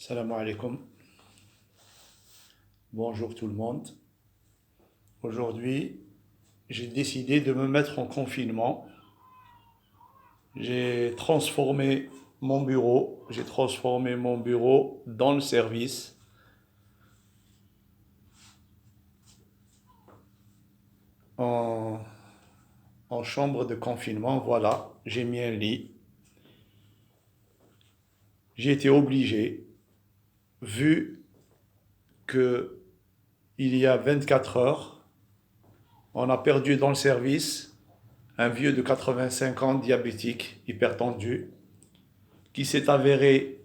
Salam alaikum. Bonjour tout le monde. Aujourd'hui, j'ai décidé de me mettre en confinement. J'ai transformé mon bureau dans le service en, en chambre de confinement. Voilà, j'ai mis un lit. J'ai été obligé, vu que il y a 24 heures, on a perdu dans le service un vieux de 85 ans diabétique, hypertendu, qui s'est avéré,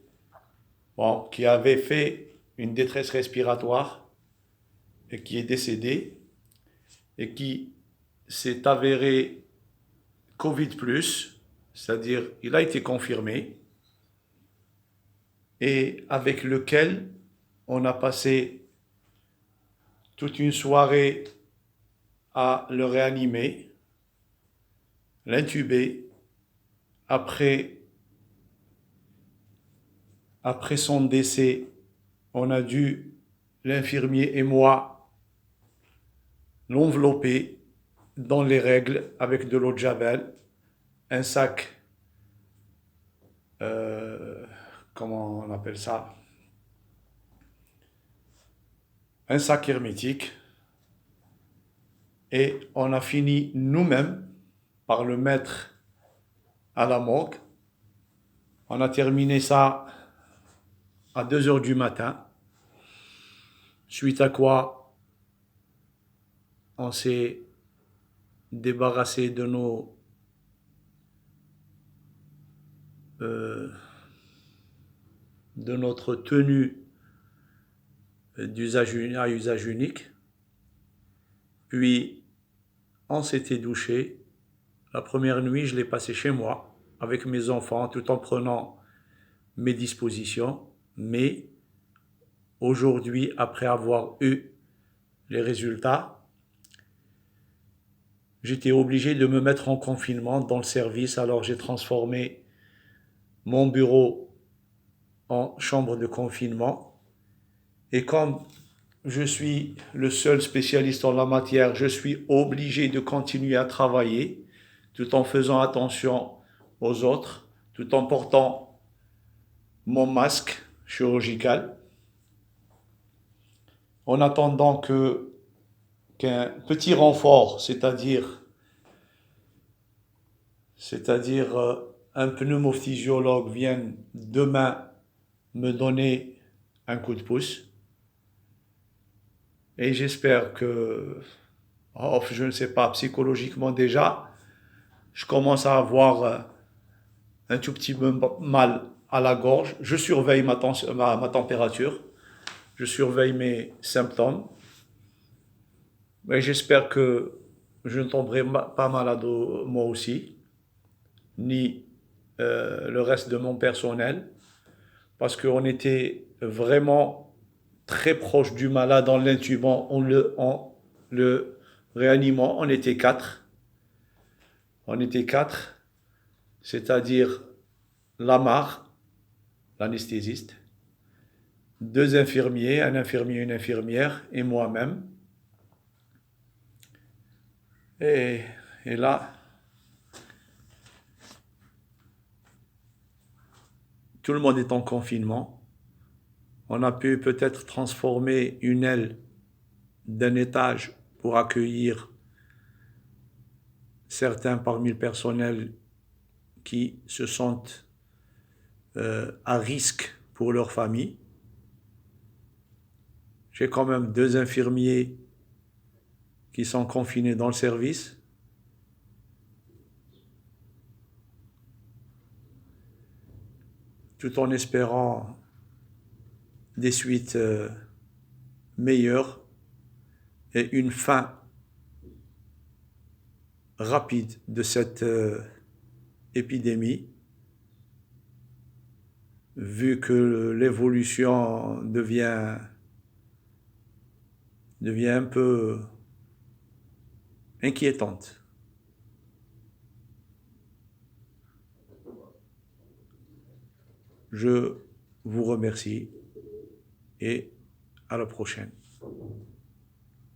bon, qui avait fait une détresse respiratoire et qui est décédé et qui s'est avéré Covid+, c'est-à-dire il a été confirmé et avec lequel on a passé toute une soirée à le réanimer, l'intuber. Après, après son décès, on a dû, l'infirmier et moi, l'envelopper dans les règles avec de l'eau de Javel, un sac, euh, comment on appelle ça, un sac hermétique, et on a fini nous-mêmes par le mettre à la morgue. On a terminé ça à 2 heures du matin, suite à quoi on s'est débarrassé euh, de notre tenue d'usage à usage unique. Puis on s'était douché. La première nuit, je l'ai passé chez moi avec mes enfants tout en prenant mes dispositions. Mais aujourd'hui, après avoir eu les résultats, j'étais obligé de me mettre en confinement dans le service. Alors j'ai transformé mon bureau en chambre de confinement. Et comme je suis le seul spécialiste en la matière, je suis obligé de continuer à travailler tout en faisant attention aux autres, tout en portant mon masque chirurgical, en attendant qu'un petit renfort, c'est-à-dire un pneumophysiologue vienne demain me donner un coup de pouce. Et j'espère que, oh, je ne sais pas, psychologiquement déjà, je commence à avoir un tout petit peu mal à la gorge. Je surveille ma température, je surveille mes symptômes. Et j'espère que je ne tomberai pas malade moi aussi, ni le reste de mon personnel, parce qu'on était vraiment très proche du malade en l'intubant, en le réanimant. On était quatre. On était quatre, c'est-à-dire Lamar, l'anesthésiste, deux infirmiers, un infirmier, une infirmière, et moi-même. Et, et là, tout le monde est en confinement. On a pu peut-être transformer une aile d'un étage pour accueillir certains parmi le personnel qui se sentent à risque pour leur famille. J'ai quand même deux infirmiers qui sont confinés dans le service. Tout en espérant des suites meilleures et une fin rapide de cette épidémie, vu que l'évolution devient un peu inquiétante. Je vous remercie. et à la prochaine.